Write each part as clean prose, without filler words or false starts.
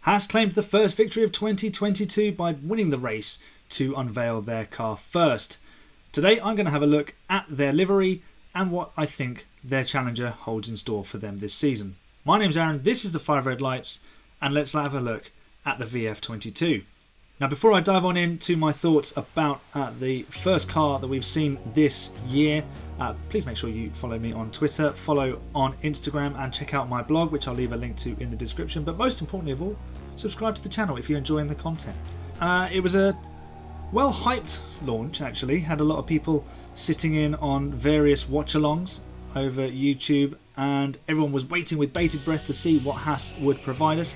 Haas claimed the first victory of 2022 by winning the race to unveil their car first. Today I'm going to have a look at their livery and what I think their challenger holds in store for them this season. My name's Aaron, this is the 5 Red Lights, and let's have a look at the VF-22. Now, before I dive on into my thoughts about the first car that we've seen this year, please make sure you follow me on Twitter, follow on Instagram, and check out my blog, which I'll leave a link to in the description. But most importantly of all, subscribe to the channel if you're enjoying the content. It was a well-hyped launch, actually. Had a lot of people sitting in on various watch-alongs over YouTube, and everyone was waiting with bated breath to see what Haas would provide us.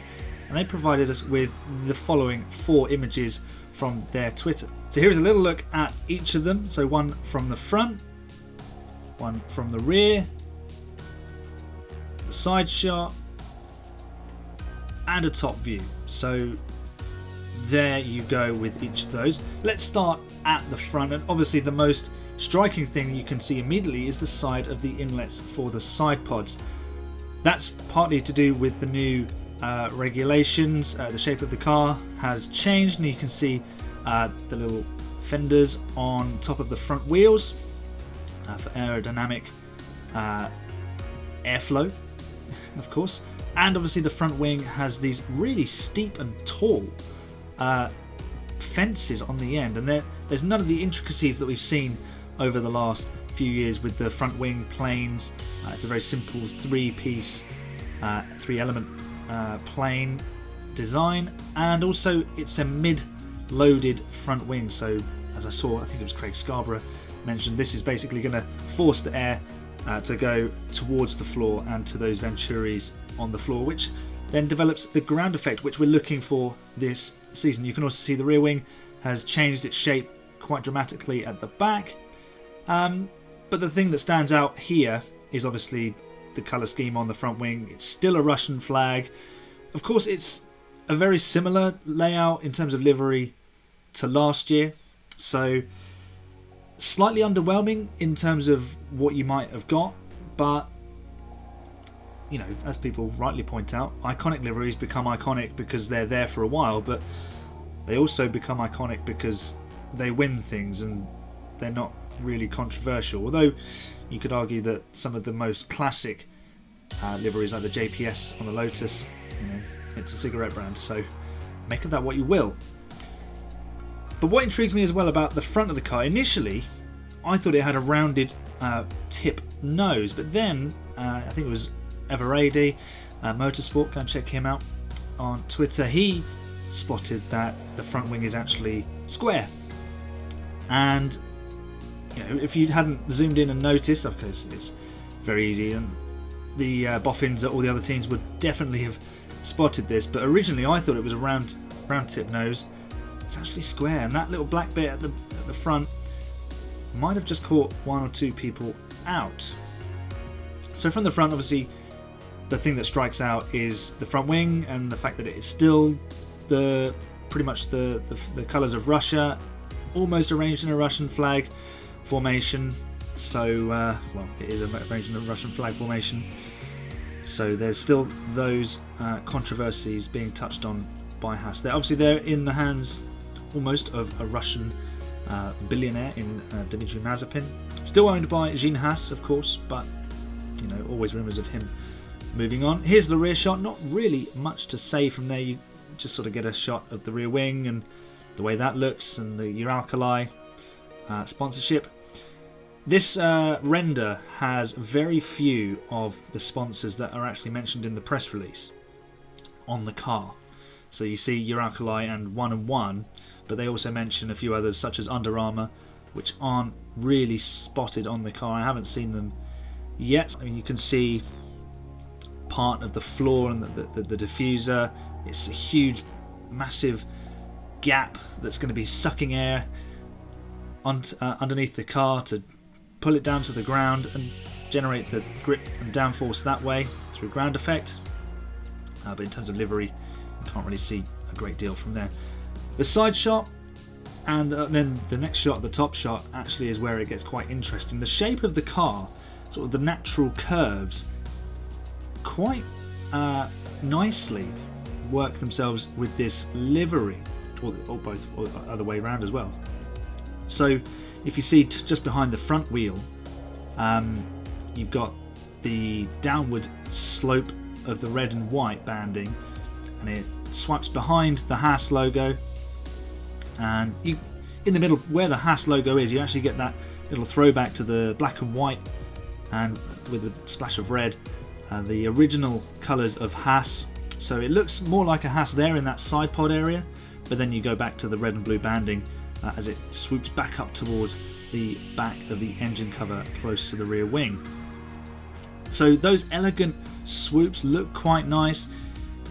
And they provided us with the following 4 images from their Twitter. So here's a little look at each of them. So one from the front, one from the rear, the side shot, and a top view. So there you go with each of those. Let's start at the front, and obviously the most striking thing you can see immediately is the side of the inlets for the side pods. That's partly to do with the new regulations. The shape of the car has changed, and you can see the little fenders on top of the front wheels for aerodynamic airflow, of course. And obviously the front wing has these really steep and tall fences on the end, and there's none of the intricacies that we've seen over the last few years with the front wing planes. It's a very simple 3-piece, 3-element plane design, and also it's a mid-loaded front wing. So as I saw, I think it was Craig Scarborough mentioned, this is basically going to force the air to go towards the floor and to those venturis on the floor, which then develops the ground effect which we're looking for this season. You can also see the rear wing has changed its shape quite dramatically at the back, but the thing that stands out here is obviously the colour scheme on the front wing. It's still a Russian flag. Of course, it's a very similar layout in terms of livery to last year, so slightly underwhelming in terms of what you might have got, but you know, as people rightly point out, iconic liveries become iconic because they're there for a while, but they also become iconic because they win things and they're not really controversial. Although you could argue that some of the most classic liveries, like the JPS on the Lotus, you know, it's a cigarette brand, so make of that what you will. But what intrigues me as well about the front of the car, initially I thought it had a rounded tip nose, but then I think it was Everady Motorsport, go and check him out on Twitter, he spotted that the front wing is actually square. And you know, if you hadn't zoomed in and noticed, of course it's very easy, and the boffins at all the other teams would definitely have spotted this, but originally I thought it was a round tip nose. It's actually square, and that little black bit at the front might have just caught 1 or 2 people out. So from the front, obviously the thing that strikes out is the front wing and the fact that it is still pretty much the colours of Russia, almost arranged in a Russian flag formation. So well, it is arranged in a Russian flag formation, so there's still those controversies being touched on by Haas. They're in the hands almost of a Russian billionaire in Dmitry Mazepin, still owned by Jean Haas, of course, but you know, always rumours of him moving on. Here's the rear shot. Not really much to say from there. You just sort of get a shot of the rear wing and the way that looks, and the Uralkali sponsorship. This render has very few of the sponsors that are actually mentioned in the press release on the car. So you see Uralkali and 1&1, but they also mention a few others such as Under Armour, which aren't really spotted on the car. I haven't seen them yet. I mean, you can see part of the floor and the diffuser. It's a huge, massive gap that's going to be sucking air underneath the car to pull it down to the ground and generate the grip and downforce that way through ground effect. But in terms of livery, you can't really see a great deal from there. The side shot and then the next shot, the top shot, actually is where it gets quite interesting. The shape of the car, sort of the natural curves, quite nicely work themselves with this livery, or both, or the other way around as well. So if you see just behind the front wheel, you've got the downward slope of the red and white banding, and it swipes behind the Haas logo, and in the middle where the Haas logo is, you actually get that little throwback to the black and white, and with a splash of red, the original colours of Haas. So it looks more like a Haas there in that side pod area, but then you go back to the red and blue banding as it swoops back up towards the back of the engine cover close to the rear wing. So those elegant swoops look quite nice.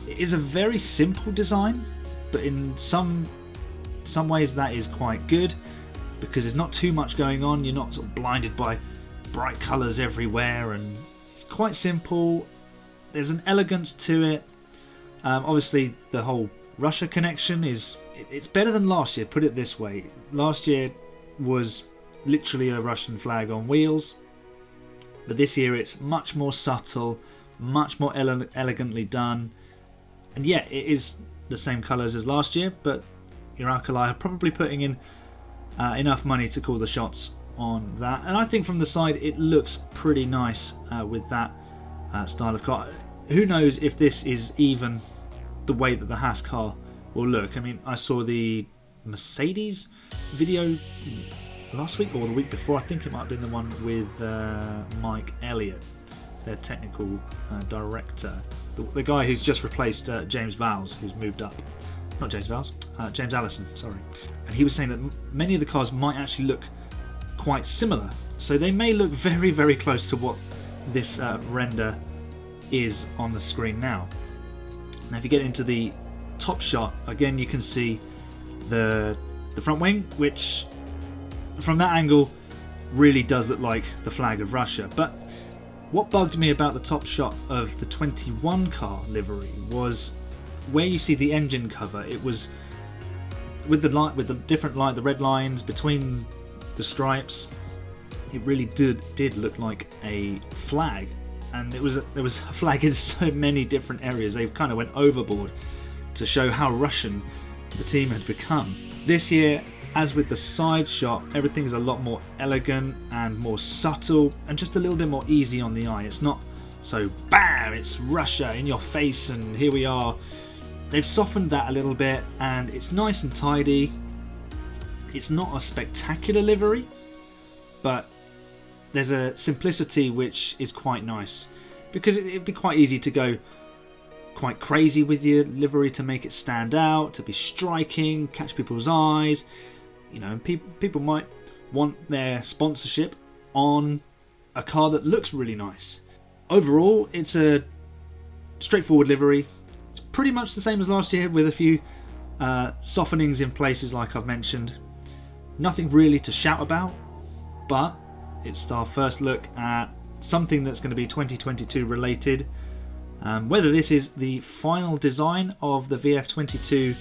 It is a very simple design, but in some ways that is quite good, because there's not too much going on. You're not sort of blinded by bright colours everywhere, and it's quite simple. There's an elegance to it. Obviously the whole Russia connection it's better than last year, put it this way. Last year was literally a Russian flag on wheels, but this year it's much more subtle, much more elegantly done. And yeah, it is the same colours as last year, but Alkali are probably putting in enough money to call the shots on that. And I think from the side it looks pretty nice with that style of car. Who knows if this is even the way that the Haas car will look. I mean, I saw the Mercedes video last week or the week before. I think it might have been the one with Mike Elliott, their technical director, the guy who's just replaced James Vowles, who's moved up. Not James Vowles, James Allison, sorry. And he was saying that many of the cars might actually look quite similar. So they may look very, very close to what this render is on the screen now. Now if you get into the top shot, again you can see the front wing, which from that angle really does look like the flag of Russia. But what bugged me about the top shot of the 21 car livery was where you see the engine cover. It was with the different light, the red lines between the stripes. It really did look like a flag, and there was a flag in so many different areas. They kind of went overboard to show how Russian the team had become. This year, as with the side shot, everything's a lot more elegant and more subtle, and just a little bit more easy on the eye. It's not so bam, it's Russia in your face and here we are. They've softened that a little bit, and it's nice and tidy. It's not a spectacular livery, but there's a simplicity which is quite nice, because it'd be quite easy to go quite crazy with your livery to make it stand out, to be striking, catch people's eyes. You know, people might want their sponsorship on a car that looks really nice. Overall, it's a straightforward livery. It's pretty much the same as last year, with a few softenings in places like I've mentioned. Nothing really to shout about, but it's our first look at something that's going to be 2022 related. Whether this is the final design of the VF-22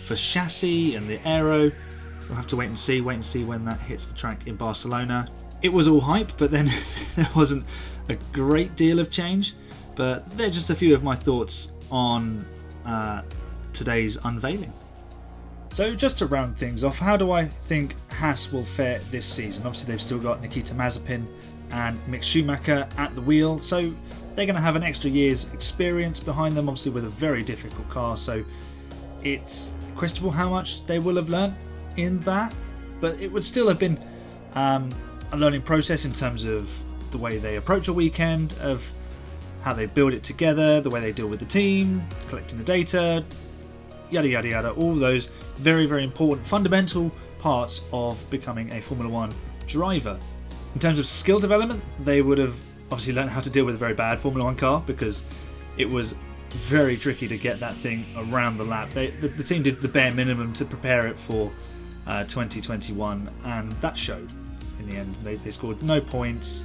for chassis and the aero, we'll have to wait and see when that hits the track in Barcelona. It was all hype, but then there wasn't a great deal of change. But they're just a few of my thoughts on today's unveiling. So just to round things off, how do I think Haas will fare this season? Obviously they've still got Nikita Mazepin and Mick Schumacher at the wheel, so they're going to have an extra year's experience behind them, obviously with a very difficult car, so it's questionable how much they will have learnt in that, but it would still have been a learning process in terms of the way they approach a weekend, of how they build it together, the way they deal with the team, collecting the data, yada yada yada, all those very, very important fundamental parts of becoming a Formula 1 driver. In terms of skill development, they would have obviously learned how to deal with a very bad Formula 1 car, because it was very tricky to get that thing around the lap. The team did the bare minimum to prepare it for 2021, and that showed in the end. They scored no points.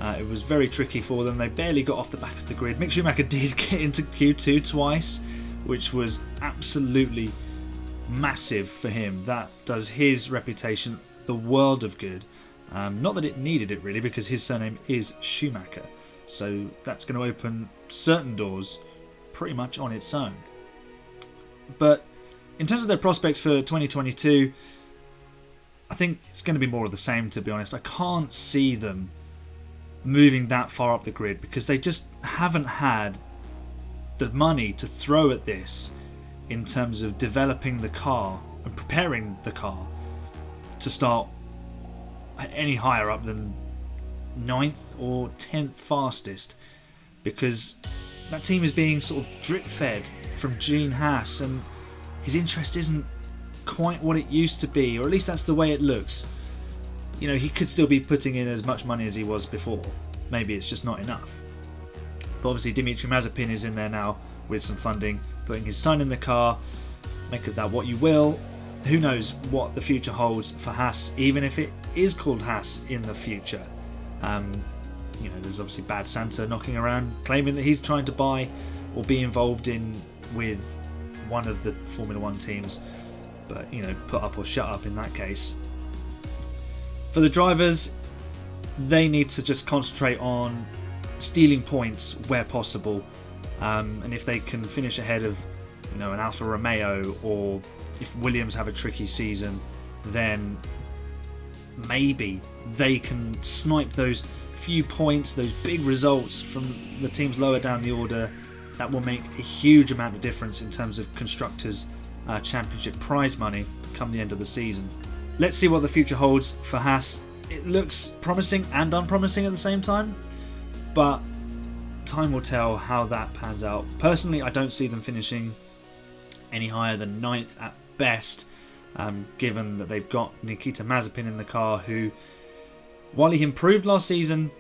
It was very tricky for them. They barely got off the back of the grid. Mick Schumacher did get into Q2 twice, which was absolutely massive for him. That does his reputation the world of good. Not that it needed it really, because his surname is Schumacher, so that's going to open certain doors pretty much on its own. But in terms of their prospects for 2022, I think it's going to be more of the same, to be honest. I can't see them moving that far up the grid because they just haven't had the money to throw at this in terms of developing the car and preparing the car to start any higher up than 9th or 10th fastest, because that team is being sort of drip fed from Gene Haas and his interest isn't quite what it used to be, or at least that's the way it looks. You know, he could still be putting in as much money as he was before. Maybe it's just not enough. But obviously Dimitri Mazepin is in there now with some funding, putting his son in the car. Make of that what you will. Who knows what the future holds for Haas, even if it is called Haas in the future. You know, there's obviously Bad Santa knocking around, claiming that he's trying to buy or be involved with one of the Formula 1 teams. But, you know, put up or shut up in that case. For the drivers, they need to just concentrate on stealing points where possible. And if they can finish ahead of, you know, an Alfa Romeo, or if Williams have a tricky season, then maybe they can snipe those few points, those big results from the teams lower down the order. That will make a huge amount of difference in terms of Constructors' Championship prize money come the end of the season. Let's see what the future holds for Haas. It looks promising and unpromising at the same time, but time will tell how that pans out. Personally, I don't see them finishing any higher than 9th at best, given that they've got Nikita Mazepin in the car, who, while he improved last season,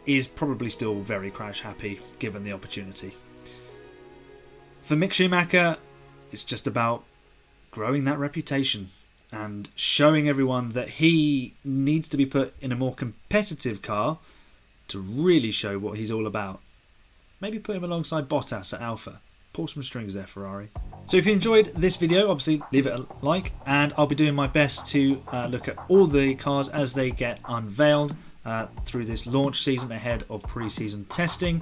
is probably still very crash happy given the opportunity. For Mick Schumacher, it's just about growing that reputation and showing everyone that he needs to be put in a more competitive car to really show what he's all about. Maybe put him alongside Bottas at Alfa. Pull some strings there, Ferrari. So if you enjoyed this video, obviously leave it a like, and I'll be doing my best to look at all the cars as they get unveiled through this launch season ahead of pre-season testing.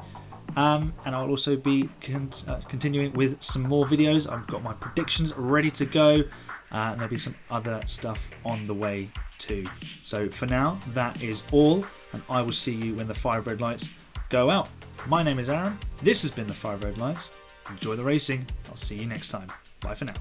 And I'll also be continuing with some more videos. I've got my predictions ready to go, and there'll be some other stuff on the way too. So for now, that is all, and I will see you when the 5 red lights go out. My name is Aaron. This has been the 5 red lights. Enjoy the racing. I'll see you next time. Bye for now.